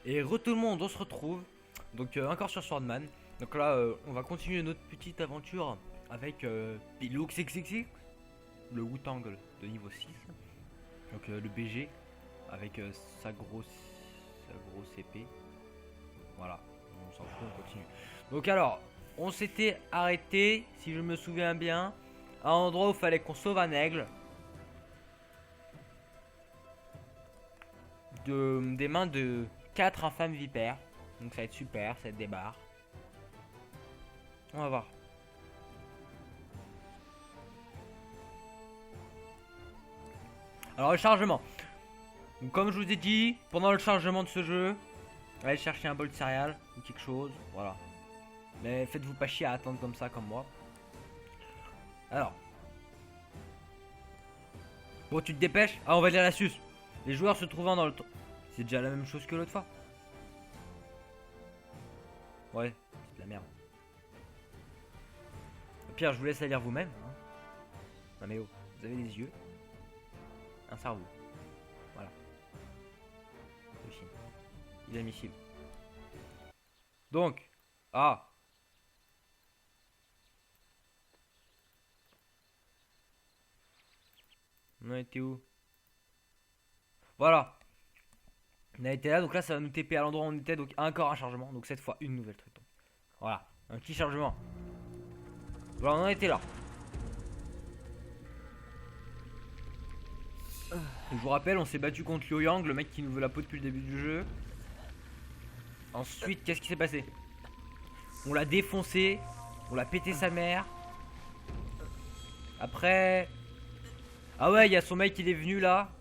Et tout le monde, on se retrouve. Donc encore sur Swordman. Donc là, on va continuer notre petite aventure avec Pilux XXX, le Wu-Tang de niveau 6. Donc le BG avec sa grosse épée. Voilà, on s'en fout, on continue. Donc alors, on s'était arrêté, si je me souviens bien, à un endroit où il fallait qu'on sauve un aigle. Des mains de 4 infâmes vipères. Donc ça va être super, ça va être des barres. On va voir. Alors le chargement. Donc, comme je vous ai dit, pendant le chargement de ce jeu, allez chercher un bol de céréales ou quelque chose. Voilà. Mais faites-vous pas chier à attendre comme ça, comme moi. Alors. Bon, tu te dépêches. Ah, on va lire la suce. Les joueurs se trouvant dans le temps. C'est déjà la même chose que l'autre fois. Ouais, c'est de la merde. Au pire, je vous laisse la lire vous-même. Hein. Non mais oh, vous avez des yeux. Un cerveau. Voilà. Inadmissible. Donc. Ah. On a été où? Voilà. On a été là, donc là ça va nous TP à l'endroit où on était, donc encore un chargement, donc cette fois une nouvelle truc. Donc, voilà, un petit chargement. Voilà, on en était là. Je vous rappelle, on s'est battu contre Liu Yang, le mec qui nous veut la peau depuis le début du jeu. Ensuite, qu'est-ce qui s'est passé? On l'a défoncé, on l'a pété sa mère. Après... Ah ouais, il y a son mec qui est venu là.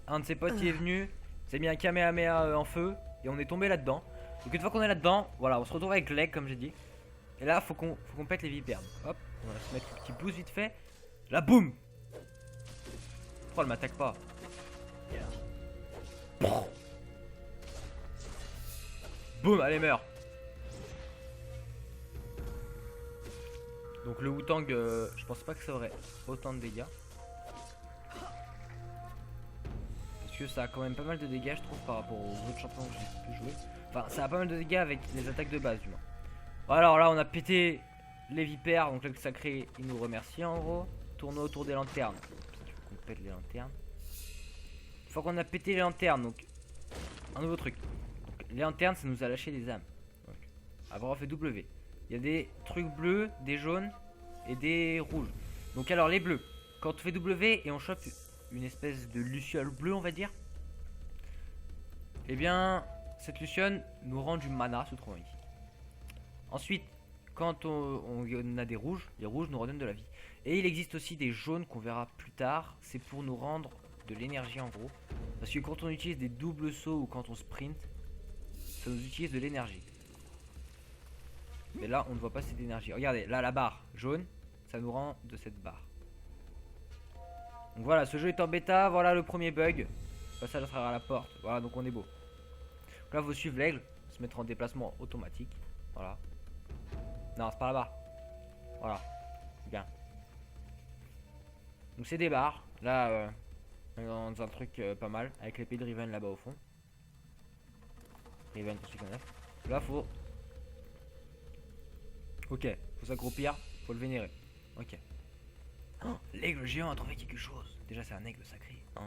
Un de ses potes qui est venu. S'est mis un Kamehameha en feu. Et on est tombé là-dedans. Donc une fois qu'on est là-dedans, voilà, on se retrouve avec l'aigle comme j'ai dit. Et là, faut qu'on pète les vipères. Hop, on va se mettre un petit boost vite fait. Là, boum. Pourquoi elle m'attaque pas? Boum, allez, meurt. Donc le Wu-Tang, je pense pas que ça aurait autant de dégâts. Parce que ça a quand même pas mal de dégâts, je trouve, par rapport aux autres champions que j'ai pu jouer. Enfin, ça a pas mal de dégâts avec les attaques de base, du moins. Alors là, on a pété les vipères, donc l'aigle sacré, il nous remercie en gros. Tourner autour des lanternes. Il faut qu'on pète les lanternes. Une fois qu'on a pété les lanternes, donc un nouveau truc. Donc, les lanternes, ça nous a lâché des âmes. Donc, avoir fait W. Il y a des trucs bleus, des jaunes et des rouges. Donc alors les bleus, quand on fait W et on chope une espèce de luciole bleue, on va dire. Eh bien, cette luciole nous rend du mana se trouvant ici. Ensuite, quand on a des rouges, les rouges nous redonnent de la vie. Et il existe aussi des jaunes qu'on verra plus tard. C'est pour nous rendre de l'énergie en gros. Parce que quand on utilise des doubles sauts ou quand on sprint, ça nous utilise de l'énergie. Mais là, on ne voit pas cette énergie. Regardez, là, la barre jaune, ça nous rend de cette barre. Donc voilà, ce jeu est en bêta. Voilà le premier bug. Passage à travers la porte. Voilà, donc on est beau. Donc là, il faut suivre l'aigle. Se mettre en déplacement automatique. Voilà. Non, c'est par là-bas. Voilà. Bien. Donc c'est des barres. Là, on est dans un truc pas mal. Avec l'épée de Riven là-bas au fond. Riven pour ceux qui connaissent. Là, faut... Ok, faut s'accroupir. Faut le vénérer. Ok. Oh, l'aigle géant a trouvé quelque chose. Déjà, c'est un aigle sacré. Oh.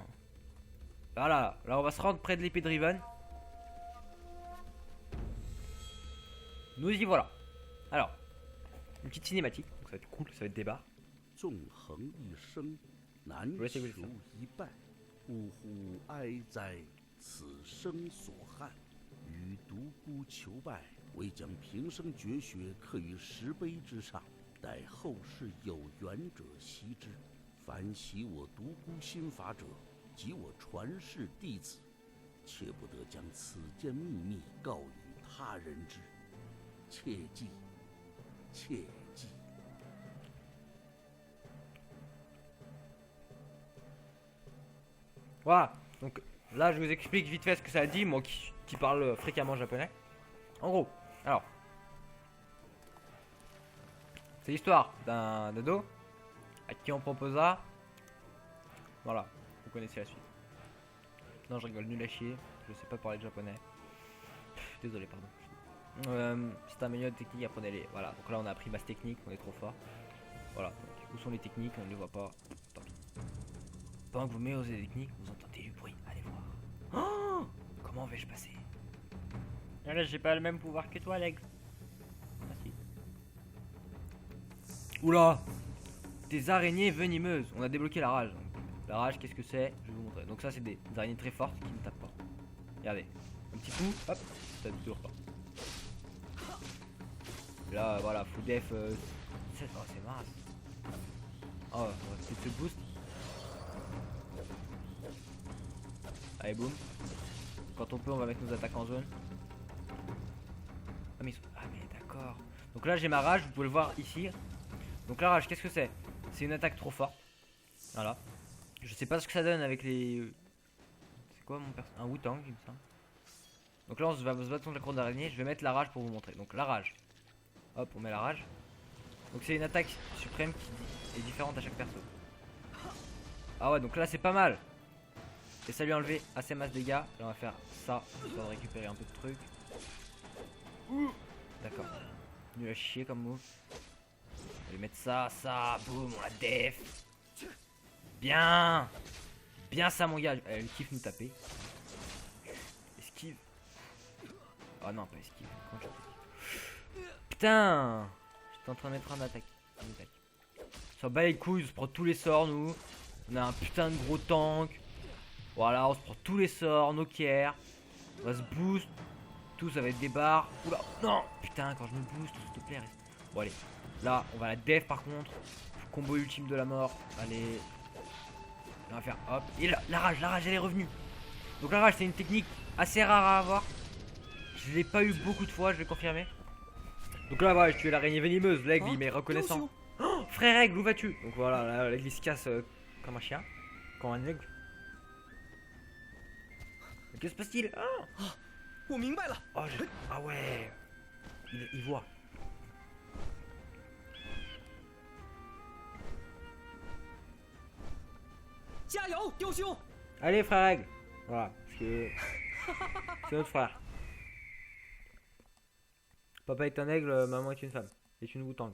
Voilà, là, on va se rendre près de l'épée de Riven. Nous y voilà. Alors, une petite cinématique. Donc ça va être cool, ça va être des barres. 纵横一生，难求一败，呜呼哀哉，此生所憾。与独孤求败，为将平生绝学刻于石碑之上，待后世有缘者习之。凡习我独孤心法者，即我传世弟子，切不得将此间秘密告与他人知。切记，切记。 Voilà, donc là je vous explique vite fait ce que ça dit, moi qui parle fréquemment japonais. En gros, alors, c'est l'histoire d'un ado à qui on proposa. Voilà, vous connaissez la suite. Non, je rigole, nul à chier, je sais pas parler de japonais. suis désolé, pardon. C'est un manuel de technique, apprenez-les. Voilà, donc là on a appris base technique, on est trop fort. Voilà, donc, où sont les techniques, on ne les voit pas. Tant pis. Pendant que vous mettez les techniques, vous entendez du bruit, allez voir. Oh, comment vais-je passer? Là, j'ai pas le même pouvoir que toi, l'aigle. Ah si. Oula! Des araignées venimeuses. On a débloqué la rage. La rage, qu'est-ce que c'est? Je vais vous montrer. Donc ça, c'est des araignées très fortes qui ne tapent pas. Regardez. Un petit coup, hop, ça ne dure pas. Là, voilà, full def. Oh, c'est marrant. Oh, on va peut-être se boost. Allez, boum. Quand on peut, on va mettre nos attaques en zone. Ah, mais d'accord. Donc là, j'ai ma rage, vous pouvez le voir ici. Donc la rage, qu'est-ce que c'est? C'est une attaque trop forte. Voilà. Je sais pas ce que ça donne avec les... C'est quoi mon personnage? Un Wu-Tang, il me semble. Donc là, on va se battre contre la cour d'araignée. Je vais mettre la rage pour vous montrer. Donc la rage. Hop, on met la rage. Donc c'est une attaque suprême qui est différente à chaque perso. Ah ouais, donc là, c'est pas mal. Et ça lui a enlevé assez masse dégâts. Là, on va faire ça, histoire de récupérer un peu de trucs. D'accord. Nul à chier comme move. On va lui mettre ça, boum, on la def. Bien. Bien ça, mon gars. Elle kiffe nous taper. Esquive. Oh non, pas esquive. Putain. J'étais en train de mettre un attaque. Ça bat les couilles, on se prend tous les sorts, nous. On a un putain de gros tank. Voilà, on se prend tous les sorts, nos kiers. On va se boost. Tout, ça va être des barres. Oula, non. Putain, quand je me booste, s'il te plaît. Reste. Bon, allez. Là, on va la def par contre. Combo ultime de la mort. Allez. On va faire hop. Et là, la rage, elle est revenue. Donc la rage, c'est une technique assez rare à avoir. Je l'ai pas eu beaucoup de fois, je vais confirmer. Donc là, voilà, je tue l'araignée venimeuse. L'aigle, il m'est reconnaissant. Oh, frère aigle, où vas-tu? Donc voilà, l'aigle il se casse comme un chien. Comme un aigle. Mais que se passe-t-il? Oh, ah ouais. Il voit. Allez, frère aigle. Voilà, parce que c'est notre frère. Papa est un aigle, maman est une femme. Est une Wu-Tang.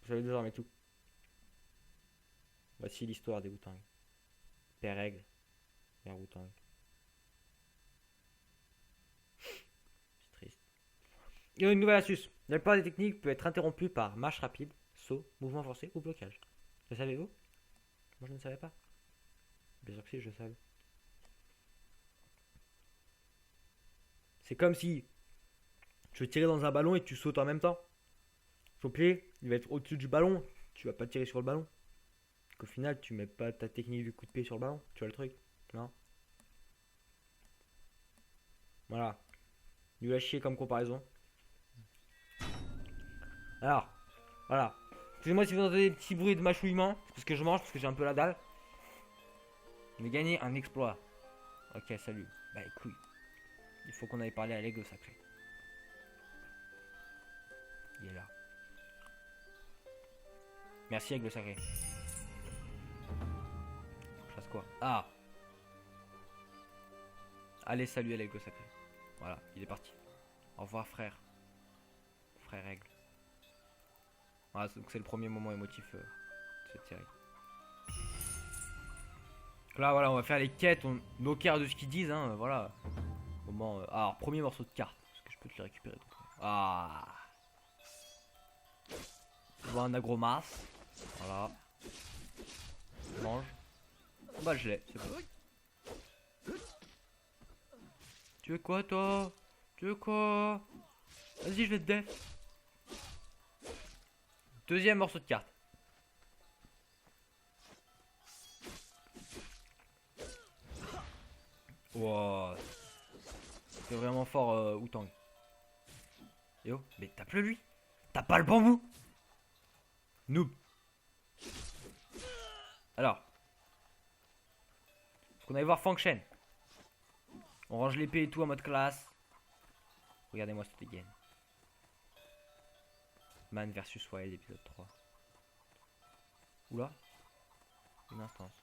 Vous savez désormais tout. Voici l'histoire des Wu-Tang. Père aigle, mère Wu-Tang. C'est triste. Il y a une nouvelle astuce. La plupart des techniques peuvent être interrompues par marche rapide, saut, mouvement forcé ou blocage. Le savez-vous? Moi je ne savais pas. Bien sûr que si, je savais. C'est comme si tu veux tirer dans un ballon et tu sautes en même temps. Ton pied, il va être au-dessus du ballon. Tu vas pas tirer sur le ballon. Donc, au final, tu mets pas ta technique du coup de pied sur le ballon. Tu vois le truc? Non? Voilà. Nul à chier comme comparaison. Alors, voilà. Excusez-moi si vous entendez des petits bruits de mâchouillement. C'est parce que je mange, parce que j'ai un peu la dalle. On a gagné un exploit. Ok, salut. Bah, les couilles. Il faut qu'on aille parler à l'aigle sacré. Il est là. Merci, aigle sacré. Je fasse quoi? Ah! Allez, salut à l'aigle sacré. Voilà, il est parti. Au revoir, frère. Frère aigle. Voilà, donc c'est le premier moment émotif de cette série. Là, voilà, on va faire les quêtes, nos cartes de ce qu'ils disent, hein, voilà. Moment, alors, premier morceau de carte. Est-ce que je peux te le récupérer? Donc. Ah! Je vois un agromas. Voilà. Je mange. Bah, je l'ai, c'est bon. Tu veux quoi, toi? Tu veux quoi? Vas-y, je vais te def. Deuxième morceau de carte. Wow. C'est vraiment fort, Wu-Tang. Yo, mais tape-le lui. T'as pas le bambou. Noob. Alors. Faut qu'on aille voir Fang Shen. On range l'épée et tout en mode classe. Regardez-moi cette dégaine. Man versus Wild épisode 3. Oula. Une instance.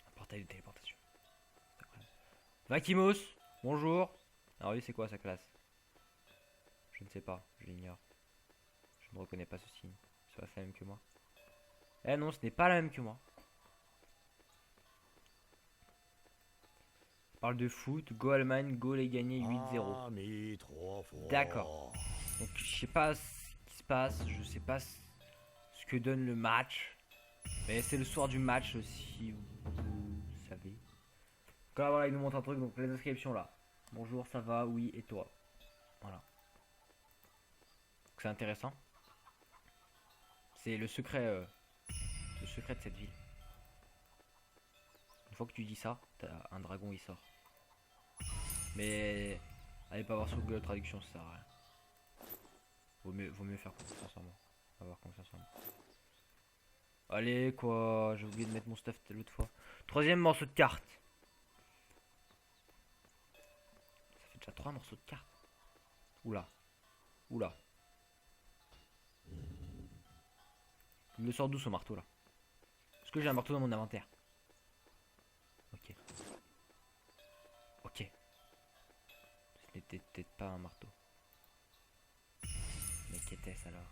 Un portail de téléportation. Vakimos, bonjour. Alors lui c'est quoi sa classe? Je ne sais pas, je l'ignore. Je ne reconnais pas ce signe. C'est la même que moi. Eh non, ce n'est pas la même que moi. On parle de foot, go Allemagne, go les gagner 8-0. D'accord. Donc je sais pas ce qui se passe, je sais pas ce que donne le match. Mais c'est le soir du match si vous savez. Donc là voilà, il nous montre un truc, donc les inscriptions là. Bonjour, ça va, oui, et toi? Voilà. C'est intéressant. C'est le secret de cette ville. Une fois que tu dis ça, t'as un dragon il sort. Mais allez pas voir sur Google Traduction, ça sert à rien. Vaut mieux faire confiance en moi. Avoir confiance en moi. Allez quoi, j'ai oublié de mettre mon stuff l'autre fois. Troisième morceau de carte. Ça fait déjà 3 morceaux de carte. Oula. Oula. Il me sort d'où ce marteau là? Est-ce que j'ai un marteau dans mon inventaire? Ok. Ok. Ce n'était peut-être pas un marteau. Mais qu'était-ce alors?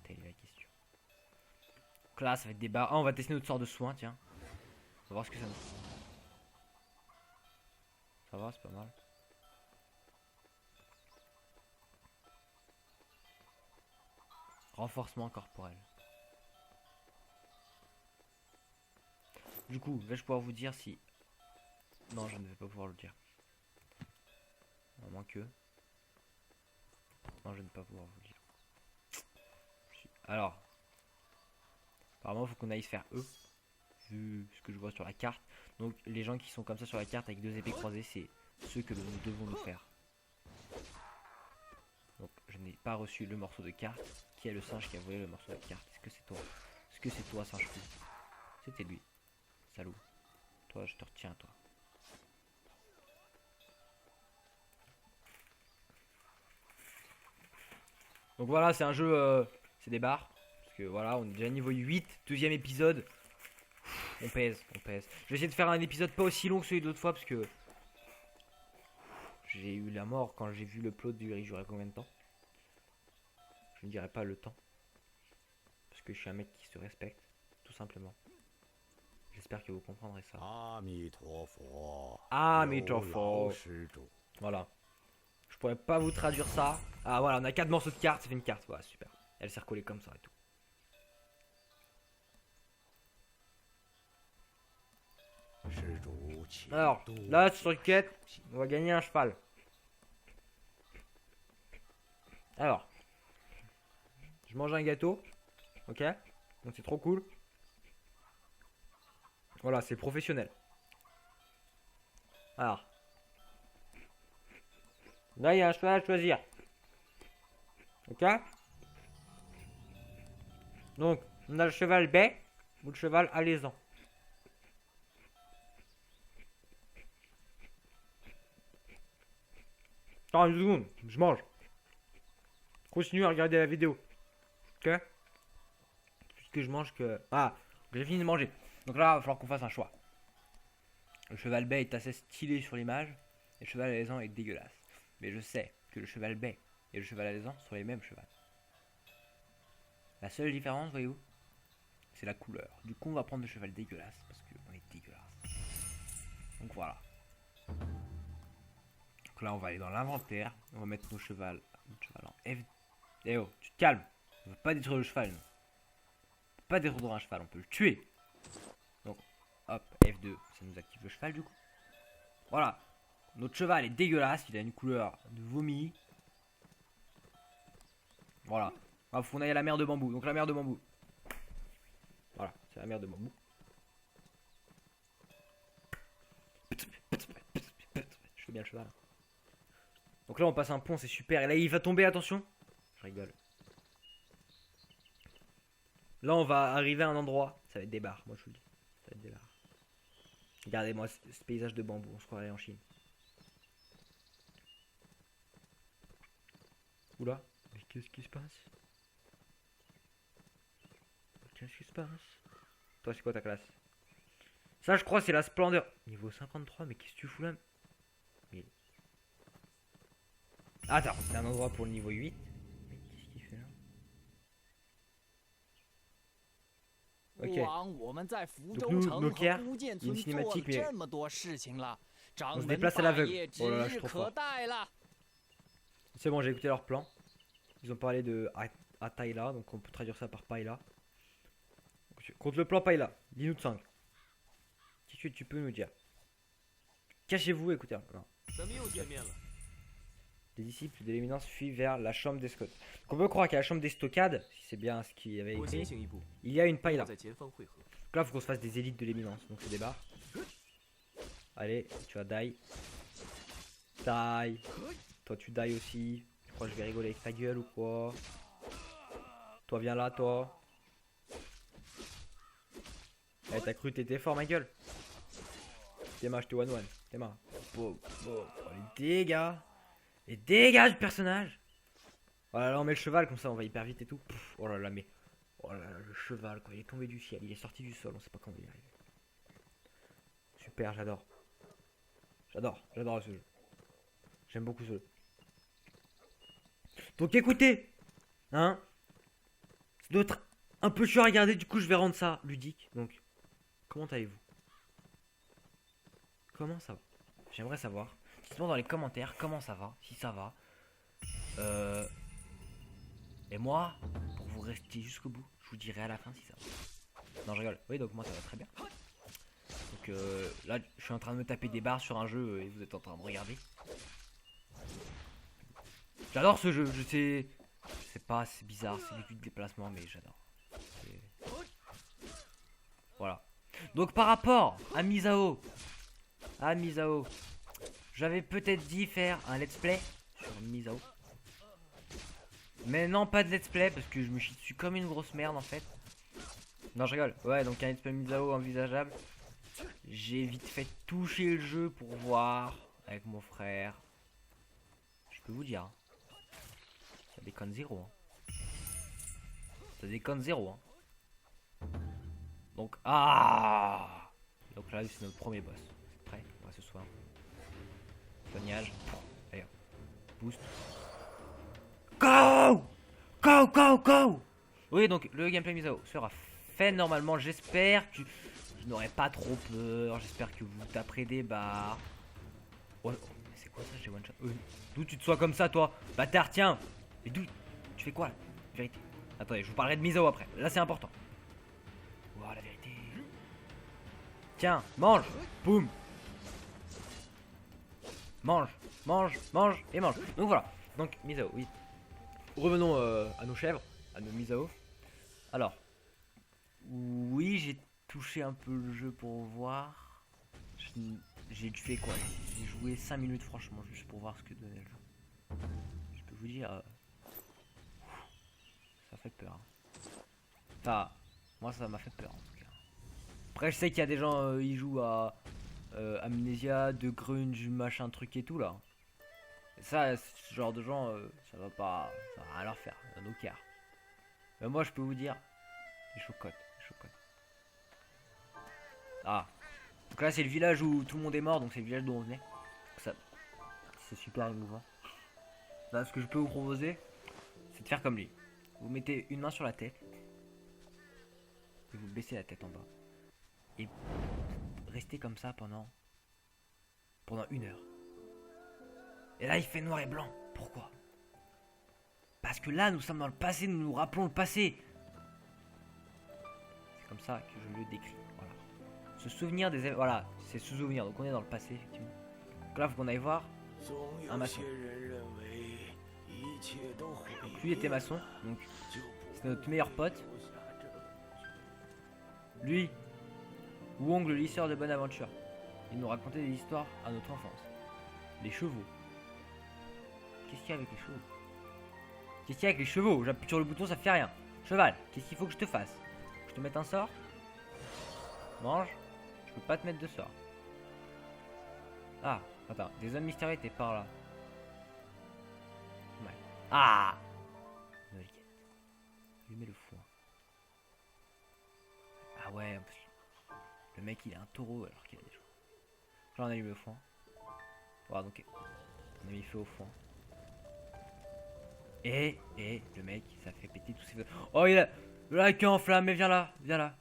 Telle est la question. Donc là, ça va être des barres. Ah, on va tester notre sort de soin, tiens. On va voir ce que ça nous fait. Ça va, c'est pas mal. Renforcement corporel. Du coup, vais-je pouvoir vous dire si... Non, je ne vais pas pouvoir le dire. À moins que... Non, je ne vais pas pouvoir vous le dire. Alors... Apparemment, il faut qu'on aille se faire eux. Vu ce que je vois sur la carte. Donc, les gens qui sont comme ça sur la carte avec 2 épées croisées, c'est ceux que nous devons nous faire. Donc, je n'ai pas reçu le morceau de carte. Qui est le singe qui a volé le morceau de carte? Est-ce que c'est toi? Est-ce que c'est toi, singe fou? C'était lui. Salaud. Toi, je te retiens, toi. Donc voilà, c'est un jeu... c'est des barres. Parce que voilà, on est déjà niveau 8. Deuxième épisode. On pèse, on pèse. Je vais essayer de faire un épisode pas aussi long que celui de l'autre fois. Parce que... j'ai eu la mort quand j'ai vu le plot durer combien de temps. Je ne dirai pas le temps. Parce que je suis un mec qui se respecte. Tout simplement. J'espère que vous comprendrez ça. Amitabha. Voilà. Je pourrais pas vous traduire ça. Ah voilà, on a 4 morceaux de cartes, ça fait une carte. Voilà, super. Elle s'est recollée comme ça et tout. Alors, là, sur une quête, on va gagner un cheval. Alors, je mange un gâteau. Ok. Donc c'est trop cool. Voilà, c'est professionnel. Alors. Là, il y a un cheval à choisir. Ok. Donc, on a le cheval bec ou le cheval alezan. Attends une seconde, je mange. Continue à regarder la vidéo. Ok. Puisque je mange que... Ah, j'ai fini de manger. Donc là, il va falloir qu'on fasse un choix. Le cheval bec est assez stylé sur l'image. Et le cheval alezan est dégueulasse. Mais je sais que le cheval bec et le cheval alezan sont les mêmes chevaux. La seule différence, voyez-vous, c'est la couleur. Du coup, on va prendre le cheval dégueulasse parce qu'on est dégueulasse. Donc voilà. Donc là, on va aller dans l'inventaire. On va mettre nos chevals en F. Eh oh, tu te calmes. On ne veut pas détruire le cheval. Non. On peut pas détruire un cheval, on peut le tuer. Donc, hop, F2, ça nous active le cheval du coup. Voilà. Notre cheval est dégueulasse, il a une couleur de vomi. Voilà. Il faut qu'on aille à la mer de bambou. Donc la mer de bambou. Voilà, c'est la mer de bambou. Je fais bien le cheval. Donc là on passe un pont, c'est super. Et là il va tomber, attention. Je rigole. Là on va arriver à un endroit. Ça va être des barres, moi je vous le dis. Ça va être des barres. Regardez-moi ce paysage de bambou, on se croirait en Chine. Oula, mais qu'est-ce qui se passe? Qu'est-ce qui se passe? Toi c'est quoi ta classe? Ça, je crois, c'est la splendeur. Niveau 53, mais qu'est-ce que tu fous là? Mais... Attends, c'est un endroit pour le niveau 8. Mais qu'est-ce qu'il fait là? Ok. Donc nous, Nokia, il y a une cinématique, mais on se déplace à l'aveugle. Oh là là, je suis trop fort. C'est bon, j'ai écouté leur plan. Ils ont parlé de Ataïla, donc on peut traduire ça par Païla. Contre le plan Païla, dis-nous de 5. Qu'est-ce que tu peux nous dire? Cachez-vous, écoutez. Les disciples de l'éminence fuient vers la chambre des Scots. Donc on peut croire qu'à la chambre des stockades, si c'est bien ce qui avait écrit, il y a une Païla. Donc là, il faut qu'on se fasse des élites de l'éminence. Donc c'est des barres. Allez, tu vas die. Die. Toi, tu die aussi. Tu crois que je vais rigoler avec ta gueule ou quoi? Toi, viens là, toi. Eh, t'as cru que t'étais fort, ma gueule? T'es marre, je te one-one. T'es marre. Oh, les dégâts. Les dégâts du personnage. Oh là là, on met le cheval comme ça, on va hyper vite et tout. Pff, oh là là, mais. Oh là là, le cheval, quoi. Il est tombé du ciel, il est sorti du sol, on sait pas comment il est arrivé. Super, j'adore. J'adore ce jeu. J'aime beaucoup ce jeu. Donc écoutez, hein. Ça doit être un peu chiant à regarder, du coup je vais rendre ça ludique. Donc, comment allez-vous? Comment ça va? J'aimerais savoir. Dites-moi dans les commentaires comment ça va, si ça va. Et moi, pour vous rester jusqu'au bout, je vous dirai à la fin si ça va. Non, je rigole. Oui, donc moi ça va très bien. Donc là, je suis en train de me taper des barres sur un jeu et vous êtes en train de me regarder. J'adore ce jeu, je sais. C'est pas, c'est bizarre, c'est du déplacement, mais j'adore. Voilà. Donc par rapport à Misao, j'avais peut-être dit faire un let's play sur Misao. Mais non, pas de let's play parce que je me chie dessus comme une grosse merde en fait. Non, je rigole. Ouais, donc un let's play Misao envisageable. J'ai vite fait toucher le jeu pour voir avec mon frère. Je peux vous dire, hein. Ça déconne zéro. Hein. Ça déconne zéro. Hein. Donc, ah! Donc là, c'est notre premier boss. C'est prêt? On va ce soir. Soignage. Allez, boost. Go! Go, go, go! Oui, donc le gameplay Misao sera fait normalement. J'espère que je n'aurai pas trop peur. J'espère que vous taperez des barres. Oh, c'est quoi ça? J'ai one shot. D'où tu te sois comme ça, toi? Bâtard, tiens! Mais d'où? Tu fais quoi là? Vérité. Attendez, je vous parlerai de Misao après. Là, c'est important. Oh, la vérité. Tiens, mange! Boum! Mange, mange, mange et mange. Donc voilà. Donc, Misao, oui. Revenons à nos chèvres, à nos Misao. Alors, oui, j'ai touché un peu le jeu pour voir. J'ai fait quoi? J'ai joué 5 minutes franchement, juste pour voir ce que donnait le jeu. Je peux vous dire, ça fait peur. Hein. Enfin, moi ça m'a fait peur en tout cas. Après, je sais qu'il y a des gens, ils jouent à Amnesia, de Grunge, machin truc et tout là. Et ça, ce genre de gens, ça va rien leur faire, un aucun. Mais moi, je peux vous dire, les chocottes. Ah, donc là, c'est le village où tout le monde est mort, donc c'est le village d'où on venait. Ça, c'est super émouvant. Là, ce que je peux vous proposer, c'est de faire comme lui. Vous mettez une main sur la tête et vous baissez la tête en bas et restez comme ça pendant 1 heure. Et là, il fait noir et blanc. Pourquoi? Parce que là, nous sommes dans le passé, nous nous rappelons le passé. C'est comme ça que je le décris. Voilà. Se souvenir des... Voilà, c'est se souvenir. Donc on est dans le passé, effectivement. Donc là, il faut qu'on aille voir un maçon. Donc lui était maçon. Donc c'est notre meilleur pote. Lui, Wong, le lisseur de bonne aventure. Il nous racontait des histoires à notre enfance. Les chevaux. Qu'est-ce qu'il y a avec les chevaux? Qu'est-ce qu'il y a avec les chevaux? J'appuie sur le bouton, ça fait rien. Cheval, qu'est-ce qu'il faut que je te fasse? Je te mette un sort? Mange. Je peux pas te mettre de sort. Ah, attends, des hommes mystérieux étaient par là. Ouais. Ah! Nouvelle quête. Allumer le foin. Ah ouais, le mec il est un taureau alors qu'il a des jours. Là on allume le foin. Voilà donc on a mis feu au foin. Et le mec ça fait péter tous ses feux. Oh il a la queue en flamme, mais viens là, viens là.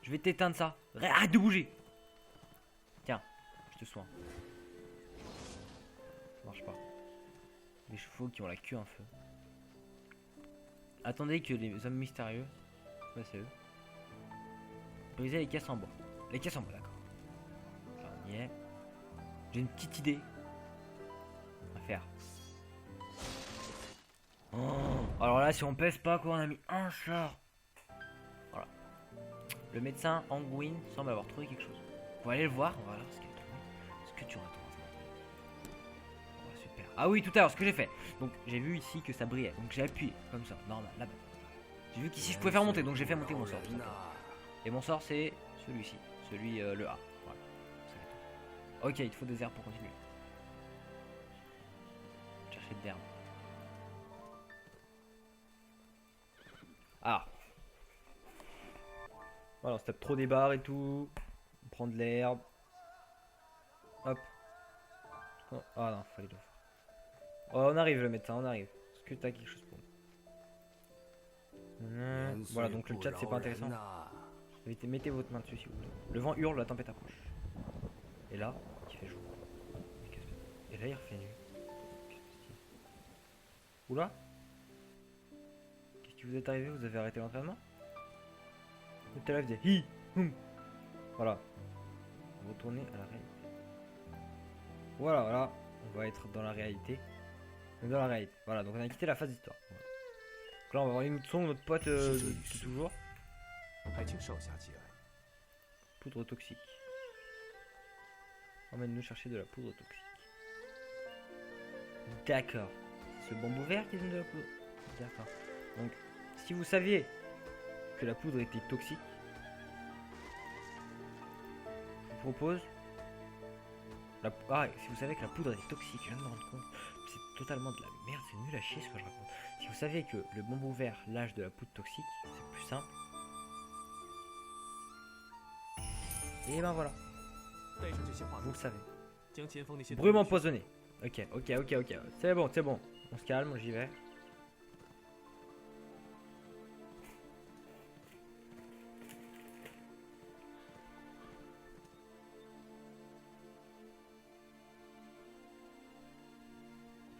Je vais t'éteindre ça. Arrête de bouger. Tiens, je te soigne. Ça marche pas. Les chevaux qui ont la queue en feu. Attendez que les hommes mystérieux. Ouais, c'est eux. Briser les caisses en bois. Les caisses en bois, d'accord. Là, on y est. J'ai une petite idée à faire. Oh, alors là, si on pèse pas, quoi, on a mis un sort. Voilà. Le médecin Angwin semble avoir trouvé quelque chose. On va aller le voir, on va voir ce qu'il a trouvé. Ce que tu racontes. Oh, super. Ah oui, tout à l'heure, ce que j'ai fait. Donc, j'ai vu ici que ça brillait. Donc, j'ai appuyé comme ça, normal, là-bas. J'ai vu qu'ici je pouvais faire monter, donc j'ai fait monter mon sort. Et mon sort, c'est celui-ci, celui le A. Voilà. Ok, il te faut des herbes pour continuer. Chercher de l'herbe. Ah. Voilà, on se tape trop des barres et tout. On prend de l'herbe. Hop. Oh, ah non, fallait le faire. Oh, on arrive le médecin, on arrive. Est-ce que t'as quelque chose pour nous? Voilà, donc le chat c'est pas intéressant. Mettez votre main dessus s'il vous plaît. Le vent hurle, la tempête approche. Et là, il fait jour. Et là, il refait nuit. Oula. Qu'est-ce qui vous est arrivé? Vous avez arrêté l'entraînement? Tout à l'heure, il faisait hi, hum. Voilà. Retournez à la réalité. Voilà, voilà. On va être dans la réalité. Dans la réalité. Voilà, donc on a quitté la phase d'histoire. Voilà. Donc là, on va voir notre pote de toujours. Poudre toxique. Emmène-nous chercher de la poudre toxique. D'accord. C'est ce bambou vert qui donne de la poudre. D'accord. Donc, si vous saviez que la poudre était toxique, je vous propose... Ah, si vous savez que la poudre est toxique, je viens de me rendre compte. C'est totalement de la merde, c'est nul à chier ce que je raconte. Si vous saviez que le bambou vert lâche de la poudre toxique, c'est plus simple. Et ben voilà. Vous le savez. Brume empoisonné. Ok. C'est bon. On se calme, j'y vais.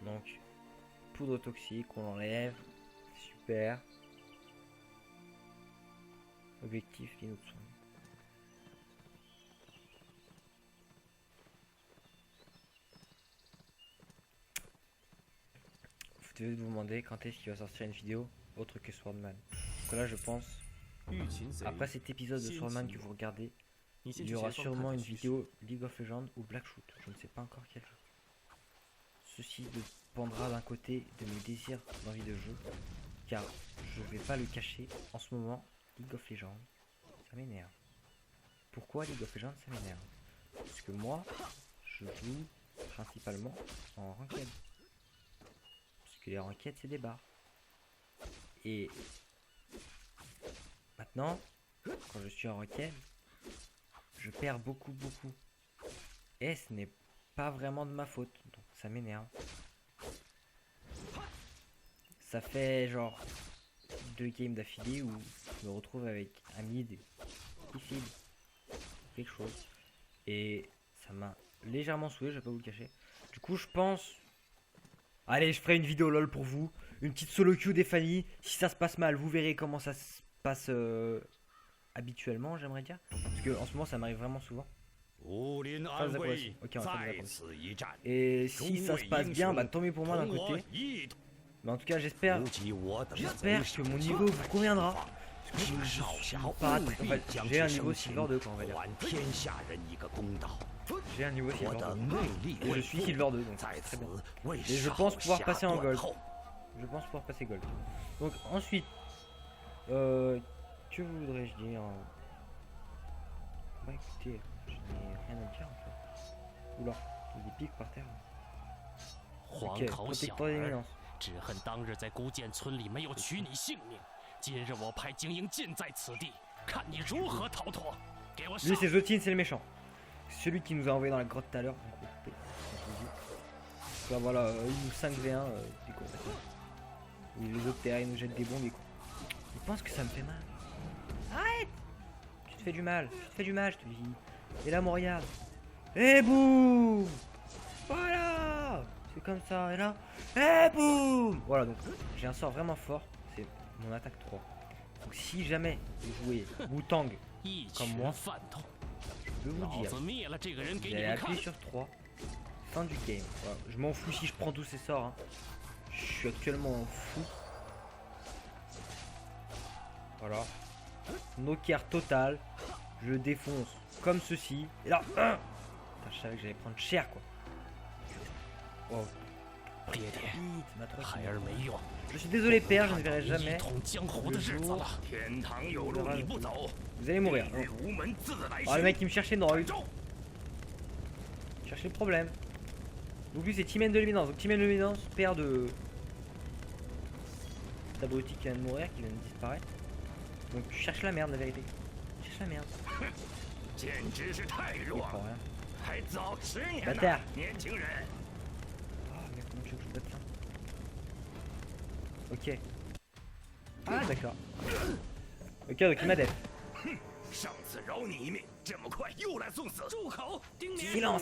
Donc, poudre toxique, on l'enlève. Super. Objectif, qui nous sont. Vous devez vous demander quand est-ce qu'il va sortir une vidéo autre que Swordman. Donc là, je pense, après cet épisode de Swordman que vous regardez, il y aura sûrement une vidéo League of Legends ou Black Shoot. Je ne sais pas encore quel jeu. Ceci dépendra d'un côté de mes désirs d'envie de jeu, car je vais pas le cacher, en ce moment, League of Legends, ça m'énerve. Pourquoi League of Legends ça m'énerve? Parce que moi, je joue principalement en ranked. Les ranked c'est des barres. Et maintenant, quand je suis en ranked, je perds beaucoup. Et ce n'est pas vraiment de ma faute, donc ça m'énerve. Ça fait genre 2 games d'affilée où je me retrouve avec un mid qui file quelque chose. Et ça m'a légèrement saoulé, je vais pas vous le cacher. Du coup je pense... Allez, je ferai une vidéo LOL pour vous. Une petite solo queue des Fanny. Si ça se passe mal, vous verrez comment ça se passe habituellement, j'aimerais dire. Parce que en ce moment, ça m'arrive vraiment souvent. Ok, on va faire des accords. Et si ça se passe bien, bah tant mieux pour moi d'un côté. Mais en tout cas, j'espère que mon niveau vous conviendra. Parce que je suis pas... En fait, j'ai un niveau Silver 2, quoi, on va dire. J'ai un niveau Silver 2. Et je suis Silver 2, donc c'est très bien. Et je pense pouvoir passer en Gold. Je pense pouvoir passer Gold. Donc ensuite, que voudrais-je dire? Bah écoutez, je n'ai rien à dire en fait. Oula, il y a des pics par terre. Ok, protecteur d'éminence. 只恨当日在孤剑村里没有取你性命，今日我派精英尽在此地，看你如何逃脱。Lui c'est Zotin, c'est le méchant. C'est celui qui nous a envoyé dans la grotte tout à l'heure. Là voilà, il nous 5v1 des cours. Les autres terrains ils nous jettent des bombes et quoi. Il pense que ça me fait mal. Arrête! Tu te fais du mal, je te dis. Et là, Moria. Et boum! Voilà! C'est comme ça, et là. Et boum! Voilà, donc j'ai un sort vraiment fort. C'est mon attaque 3. Donc si jamais vous jouez Wu-Tang comme moi, je peux vous dire, vous allez appuyer sur 3. Fin du game. Voilà. Je m'en fous si je prends tous ces sorts. Hein. Je suis actuellement fou. Voilà. Knockout total. Je le défonce comme ceci. Et là, putain, je savais que j'allais prendre cher quoi. Wow. Je suis désolé père, je ne verrai jamais le jour. Vous allez mourir. Oh, le mec il me cherchait dans le... Chercher le problème. Donc lui c'est Timen de l'évidence. Donc Timen de l'évidence, père de... cet abruti qui vient de mourir, qui vient de disparaître. Donc tu cherches la merde la vérité. Tu cherches la merde. Il prend rien. Bâtard. Oh mec, comment tu veux que je batte là? Ok. Ah d'accord. Ok, donc il m'a def. Silence,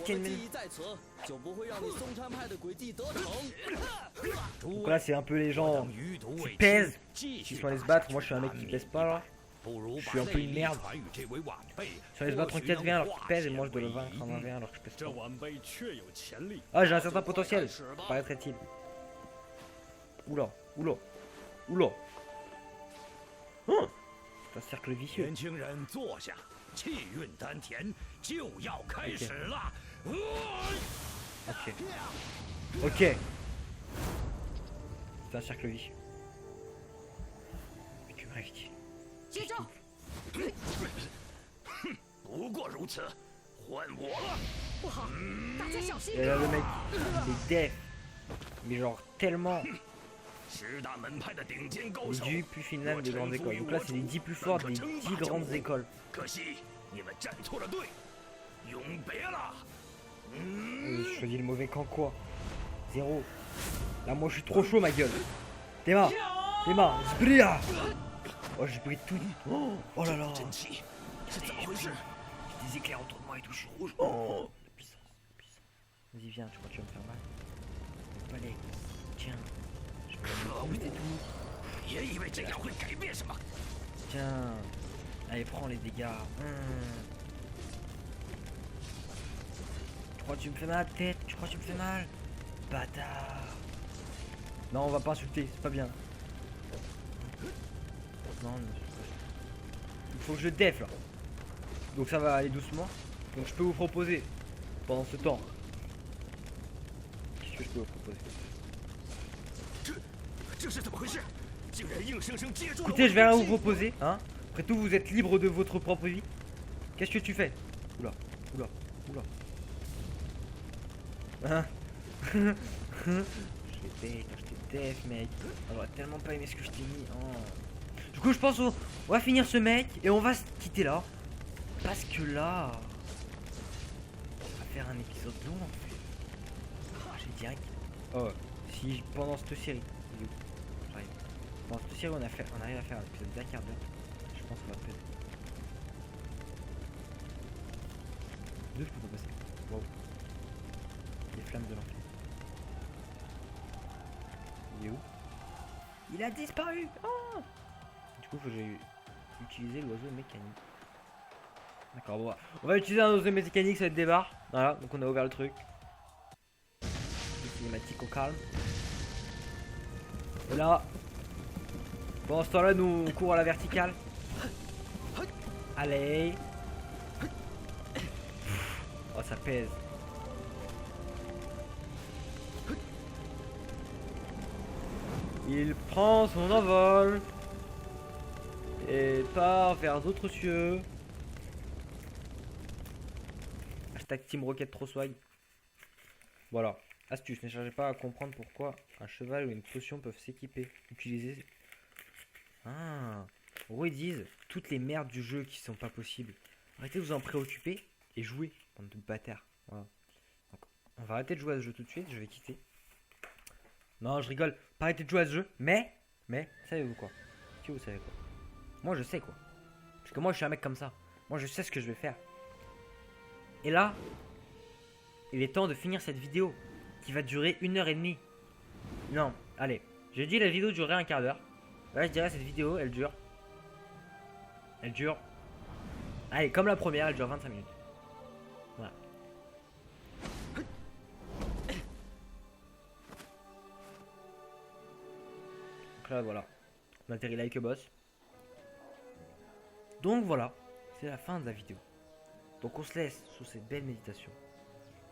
Tianmen. Donc là c'est un peu les gens qui pèsent, qui sont allés se battre. Moi je suis un mec qui pèse pas là. Je suis un peu une merde. Ils sont allés se battre en 4v1 alors qu'ils pèsent et moi je dois le vaincre en 1v1 alors que je pèse pas. Ah j'ai un certain potentiel, paraîtrait-il. Oula, oula, oula. C'est un cercle vicieux. Ok. Ok. C'est un cercle vicieux. Mais tu m'invites. Et là le mec, il est def. Mais genre tellement. Les 10 plus finales des grandes écoles. Donc là c'est les 10 plus fortes des 10 grandes écoles. Je choisis le mauvais camp quoi. 0. Là moi je suis trop chaud ma gueule. Théma, Zbria. Oh j'ai pris tout. Oh là là. J'ai des éclairs autour de moi et tout, je suis rouge. Oh puissance. Vas-y viens, tu crois que tu vas me faire mal? Allez, tiens. Je vais me booster tout. Tiens. Allez prends les dégâts. Tu crois que tu me fais mal tête? Tu crois que tu me fais mal? Bâtard. Non on va pas insulter, c'est pas bien. Non, il faut que je def là. Donc ça va aller doucement. Donc je peux vous proposer pendant ce temps. Qu'est-ce que je peux vous proposer? Écoutez, je vais rien vous proposer, hein. Après tout, vous êtes libre de votre propre vie. Qu'est-ce que tu fais? Oula, oula, oula. Hein? Je t'ai def, mec. On va tellement pas aimé ce que je t'ai mis. Oh. Du coup, je pense on va finir ce mec et on va se quitter là. Parce que là, on va faire un épisode long en fait. J'ai direct. Oh, si pendant cette série, j'arrive. Pendant cette série, on arrive à faire un épisode d'un quart d'heure. Je pense qu'on va peut-être. Deux, je peux pas passer. Wow. Les flammes de l'enfer. Il est où? Il a disparu. Oh, du coup, faut que j'aille utiliser l'oiseau mécanique. D'accord, bon, on va utiliser un oiseau mécanique, ça va être des barres. Voilà, donc on a ouvert le truc. Cinématique au calme. Et là, pendant ce temps-là, nous on court à la verticale. Allez. Oh, ça pèse. Il prend son envol et part vers d'autres cieux. Hashtag Team Rocket trop swag. Voilà. Astuce, ne cherchez pas à comprendre pourquoi un cheval ou une potion peuvent s'équiper. Utiliser. Ah. En gros, ils disent toutes les merdes du jeu qui sont pas possibles. Arrêtez de vous en préoccuper et jouez, bande de bâtards. Voilà. Donc, on va arrêter de jouer à ce jeu tout de suite, je vais quitter. Non, je rigole, pas arrêter de jouer à ce jeu, mais, savez-vous quoi? Si vous savez quoi? Moi je sais quoi. Parce que moi je suis un mec comme ça. Moi je sais ce que je vais faire. Et là, il est temps de finir cette vidéo qui va durer 1h30. Non, allez, j'ai dit la vidéo durerait un quart d'heure. Là je dirais cette vidéo, elle dure. Allez, comme la première, elle dure 25 minutes. Voilà. Donc là voilà. On atterrit like a boss. Donc voilà, c'est la fin de la vidéo. Donc on se laisse sous cette belle méditation.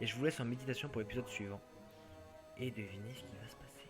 Et je vous laisse en méditation pour l'épisode suivant. Et devinez ce qui va se passer.